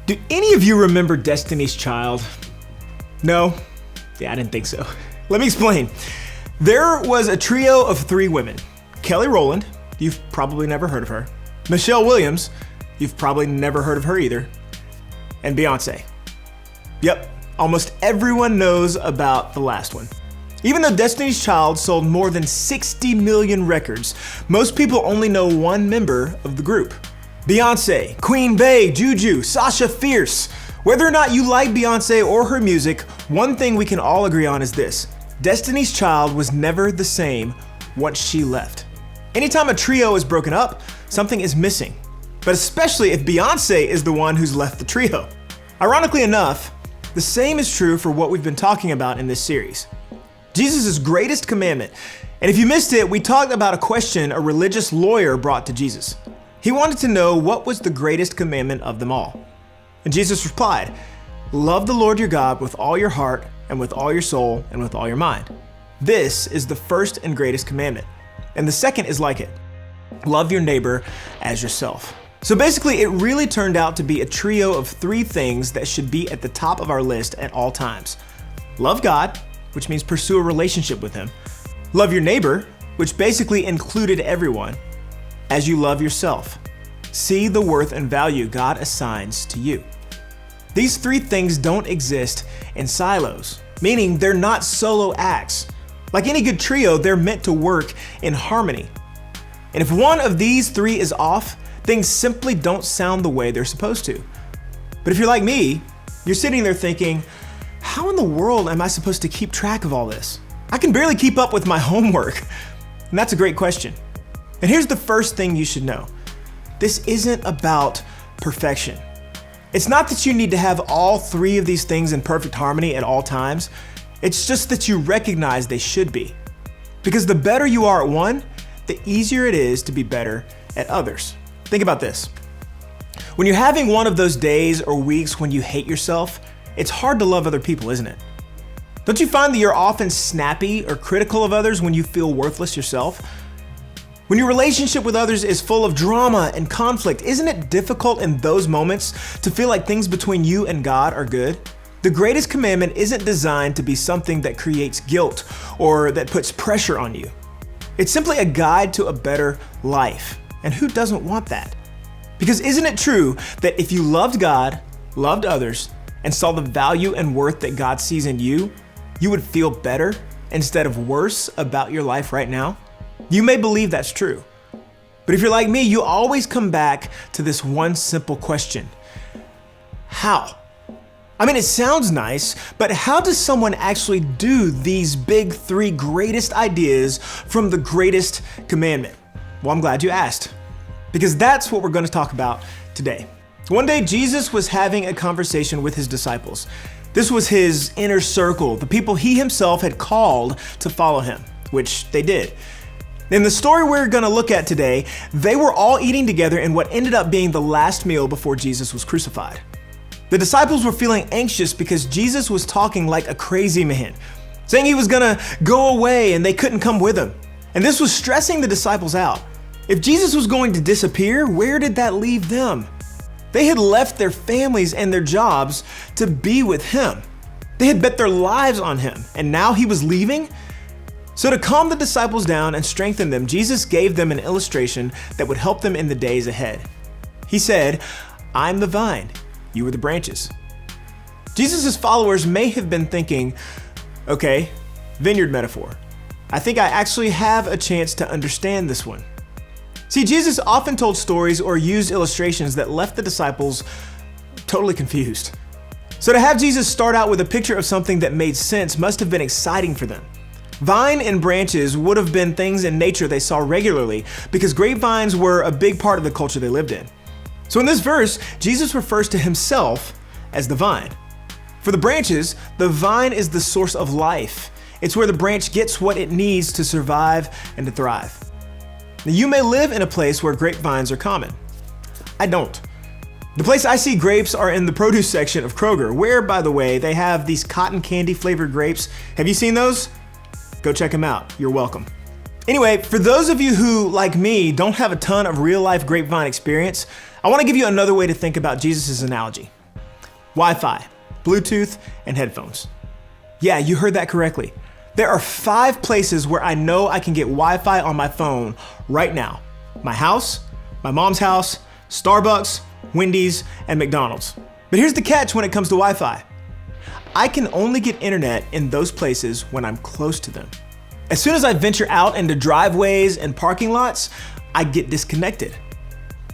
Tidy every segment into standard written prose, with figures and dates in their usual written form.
Do any of you remember Destiny's Child? No? Yeah, I didn't think so. Let me explain. There was a trio of three women. Kelly Rowland, you've probably never heard of her. Michelle Williams, you've probably never heard of her either. And Beyonce. Yep, almost everyone knows about the last one. Even though Destiny's Child sold more than 60 million records, most people only know one member of the group. Beyonce, Queen Bey, Juju, Sasha Fierce. Whether or not you like Beyonce or her music, one thing we can all agree on is this: Destiny's Child was never the same once she left. Anytime a trio is broken up, something is missing. But especially if Beyonce is the one who's left the trio. Ironically enough, the same is true for what we've been talking about in this series. Jesus' greatest commandment. And if you missed it, we talked about a question a religious lawyer brought to Jesus. He wanted to know what was the greatest commandment of them all. And Jesus replied, "Love the Lord your God with all your heart and with all your soul and with all your mind. This is the first and greatest commandment. And the second is like it. Love your neighbor as yourself." So basically, it really turned out to be a trio of three things that should be at the top of our list at all times. Love God, which means pursue a relationship with Him. Love your neighbor, which basically included everyone. As you love yourself. See the worth and value God assigns to you. These three things don't exist in silos, meaning they're not solo acts. Like any good trio, they're meant to work in harmony. And if one of these three is off, things simply don't sound the way they're supposed to. But if you're like me, you're sitting there thinking, how in the world am I supposed to keep track of all this? I can barely keep up with my homework. And that's a great question. And here's the first thing you should know. This isn't about perfection. It's not that you need to have all three of these things in perfect harmony at all times. It's just that you recognize they should be. Because the better you are at one, the easier it is to be better at others. Think about this. When you're having one of those days or weeks when you hate yourself, it's hard to love other people, isn't it? Don't you find that you're often snappy or critical of others when you feel worthless yourself? When your relationship with others is full of drama and conflict, isn't it difficult in those moments to feel like things between you and God are good? The greatest commandment isn't designed to be something that creates guilt or that puts pressure on you. It's simply a guide to a better life. And who doesn't want that? Because isn't it true that if you loved God, loved others, and saw the value and worth that God sees in you, you would feel better instead of worse about your life right now? You may believe that's true. But if you're like me, you always come back to this one simple question. How? I mean, it sounds nice, but how does someone actually do these big three greatest ideas from the greatest commandment? Well, I'm glad you asked, because that's what we're going to talk about today. One day, Jesus was having a conversation with his disciples. This was his inner circle, the people he himself had called to follow him, which they did. In the story we're going to look at today, they were all eating together in what ended up being the last meal before Jesus was crucified. The disciples were feeling anxious because Jesus was talking like a crazy man, saying he was going to go away and they couldn't come with him. And this was stressing the disciples out. If Jesus was going to disappear, where did that leave them? They had left their families and their jobs to be with him. They had bet their lives on him, and now he was leaving? So to calm the disciples down and strengthen them, Jesus gave them an illustration that would help them in the days ahead. He said, "I'm the vine, you are the branches." Jesus' followers may have been thinking, okay, vineyard metaphor. I think I actually have a chance to understand this one. See, Jesus often told stories or used illustrations that left the disciples totally confused. So to have Jesus start out with a picture of something that made sense must have been exciting for them. Vine and branches would have been things in nature they saw regularly because grapevines were a big part of the culture they lived in. So in this verse, Jesus refers to himself as the vine. For the branches, the vine is the source of life. It's where the branch gets what it needs to survive and to thrive. Now, you may live in a place where grapevines are common. I don't. The place I see grapes are in the produce section of Kroger, where, by the way, they have these cotton candy flavored grapes. Have you seen those? Go check them out. You're welcome. Anyway, for those of you who, like me, don't have a ton of real life grapevine experience, I want to give you another way to think about Jesus' analogy. Wi-Fi, Bluetooth, and headphones. Yeah, you heard that correctly. There are 5 places where I know I can get Wi-Fi on my phone right now. My house, my mom's house, Starbucks, Wendy's, and McDonald's. But here's the catch when it comes to Wi-Fi. I can only get internet in those places when I'm close to them. As soon as I venture out into driveways and parking lots, I get disconnected.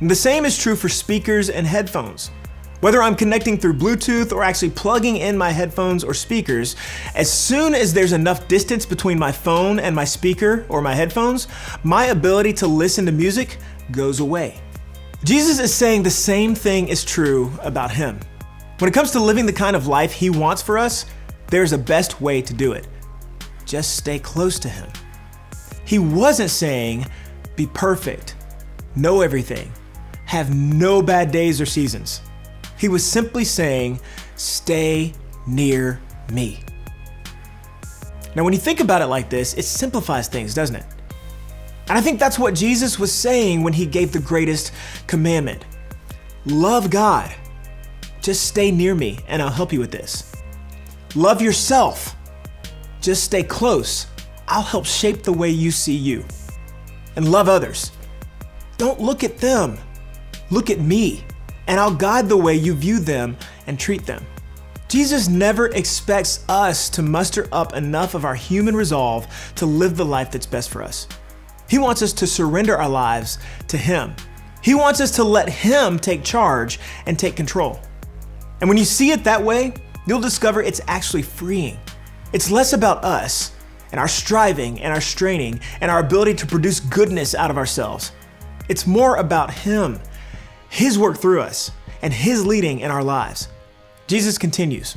And the same is true for speakers and headphones. Whether I'm connecting through Bluetooth or actually plugging in my headphones or speakers, as soon as there's enough distance between my phone and my speaker or my headphones, my ability to listen to music goes away. Jesus is saying the same thing is true about him. When it comes to living the kind of life he wants for us, there's a best way to do it. Just stay close to him. He wasn't saying, be perfect, know everything, have no bad days or seasons. He was simply saying, stay near me. Now, when you think about it like this, it simplifies things, doesn't it? And I think that's what Jesus was saying when he gave the greatest commandment. Love God. Just stay near me and I'll help you with this. Love yourself. Just stay close. I'll help shape the way you see you. And love others. Don't look at them. Look at me, and I'll guide the way you view them and treat them. Jesus never expects us to muster up enough of our human resolve to live the life that's best for us. He wants us to surrender our lives to him. He wants us to let him take charge and take control. And when you see it that way, you'll discover it's actually freeing. It's less about us and our striving and our straining and our ability to produce goodness out of ourselves. It's more about him, his work through us, and his leading in our lives. Jesus continues,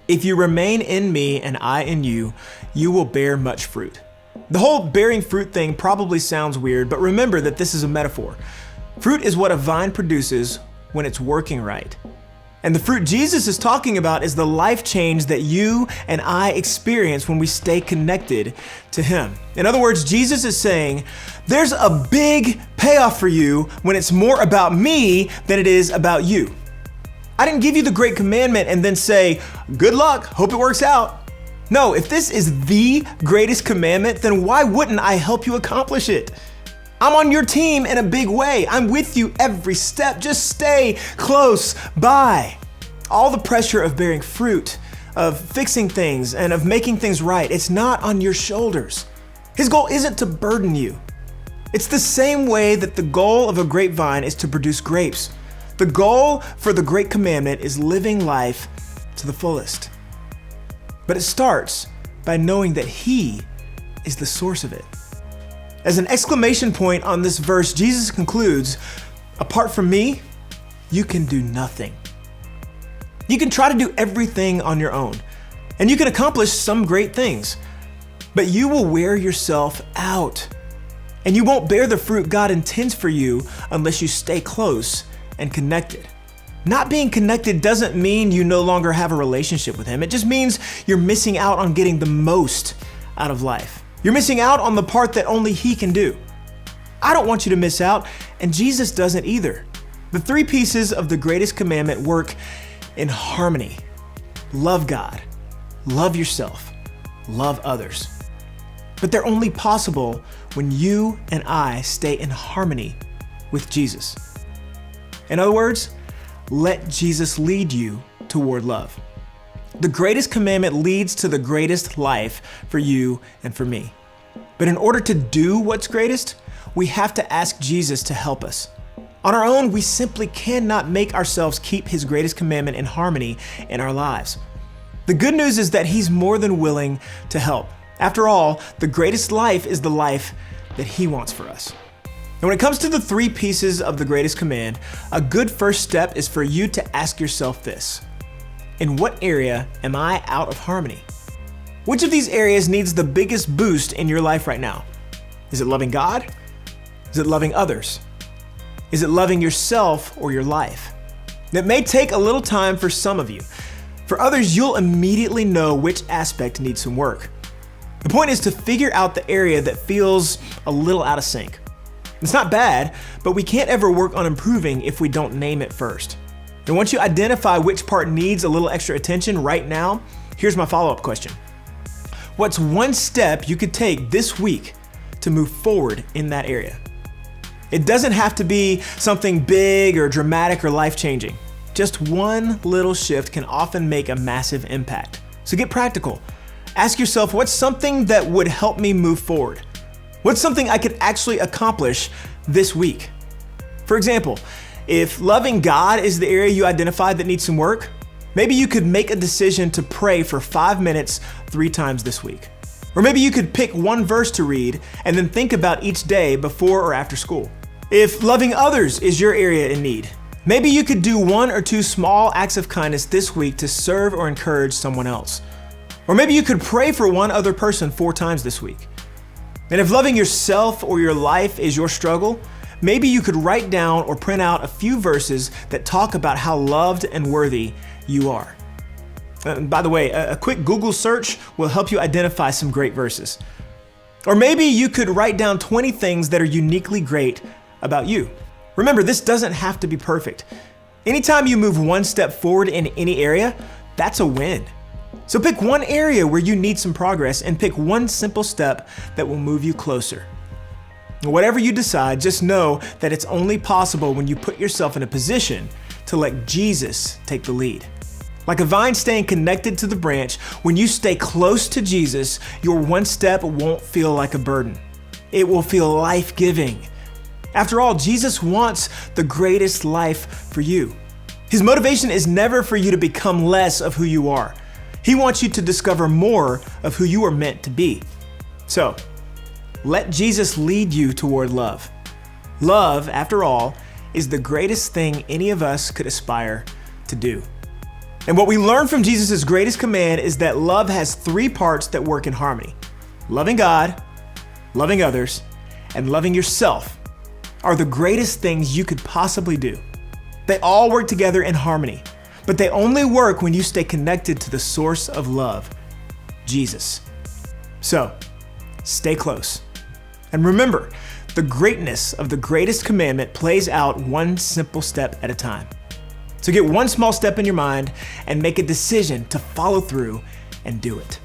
if you remain in me and I in you, you will bear much fruit. The whole bearing fruit thing probably sounds weird, but remember that this is a metaphor. Fruit is what a vine produces when it's working right. And the fruit Jesus is talking about is the life change that you and I experience when we stay connected to him. In other words, Jesus is saying, there's a big payoff for you when it's more about me than it is about you. I didn't give you the great commandment and then say, good luck, hope it works out. No, if this is the greatest commandment, then why wouldn't I help you accomplish it? I'm on your team in a big way. I'm with you every step. Just stay close by. All the pressure of bearing fruit, of fixing things, and of making things right, it's not on your shoulders. His goal isn't to burden you. It's the same way that the goal of a grapevine is to produce grapes. The goal for the Great Commandment is living life to the fullest. But it starts by knowing that he is the source of it. As an exclamation point on this verse, Jesus concludes, apart from me, you can do nothing. You can try to do everything on your own, and you can accomplish some great things, but you will wear yourself out, and you won't bear the fruit God intends for you unless you stay close and connected. Not being connected doesn't mean you no longer have a relationship with him. It just means you're missing out on getting the most out of life. You're missing out on the part that only he can do. I don't want you to miss out, and Jesus doesn't either. The 3 pieces of the greatest commandment work in harmony. Love God, love yourself, love others. But they're only possible when you and I stay in harmony with Jesus. In other words, let Jesus lead you toward love. The greatest commandment leads to the greatest life for you and for me. But in order to do what's greatest, we have to ask Jesus to help us. On our own, we simply cannot make ourselves keep his greatest commandment in harmony in our lives. The good news is that he's more than willing to help. After all, the greatest life is the life that he wants for us. And when it comes to the 3 pieces of the greatest command, a good first step is for you to ask yourself this. In what area am I out of harmony? Which of these areas needs the biggest boost in your life right now? Is it loving God? Is it loving others? Is it loving yourself or your life? It may take a little time for some of you. For others, you'll immediately know which aspect needs some work. The point is to figure out the area that feels a little out of sync. It's not bad, but we can't ever work on improving if we don't name it first. And once you identify which part needs a little extra attention right now, here's my follow-up question. What's one step you could take this week to move forward in that area? It doesn't have to be something big or dramatic or life-changing. Just one little shift can often make a massive impact. So get practical. Ask yourself, what's something that would help me move forward? What's something I could actually accomplish this week? For example, if loving God is the area you identified that needs some work, maybe you could make a decision to pray for 5 minutes 3 times this week. Or maybe you could pick one verse to read and then think about each day before or after school. If loving others is your area in need, maybe you could do 1 or 2 small acts of kindness this week to serve or encourage someone else. Or maybe you could pray for one other person 4 times this week. And if loving yourself or your life is your struggle, maybe you could write down or print out a few verses that talk about how loved and worthy you are. By the way, a quick Google search will help you identify some great verses. Or maybe you could write down 20 things that are uniquely great about you. Remember, this doesn't have to be perfect. Anytime you move one step forward in any area, that's a win. So pick one area where you need some progress and pick one simple step that will move you closer. Whatever you decide, just know that it's only possible when you put yourself in a position to let Jesus take the lead. Like a vine staying connected to the branch, when you stay close to Jesus, your one step won't feel like a burden. It will feel life-giving. After all, Jesus wants the greatest life for you. His motivation is never for you to become less of who you are. He wants you to discover more of who you are meant to be. So, let Jesus lead you toward love. Love, after all, is the greatest thing any of us could aspire to do. And what we learn from Jesus' greatest command is that love has 3 parts that work in harmony. Loving God, loving others, and loving yourself are the greatest things you could possibly do. They all work together in harmony, but they only work when you stay connected to the source of love, Jesus. So, stay close. And remember, the greatness of the greatest commandment plays out one simple step at a time. So get one small step in your mind and make a decision to follow through and do it.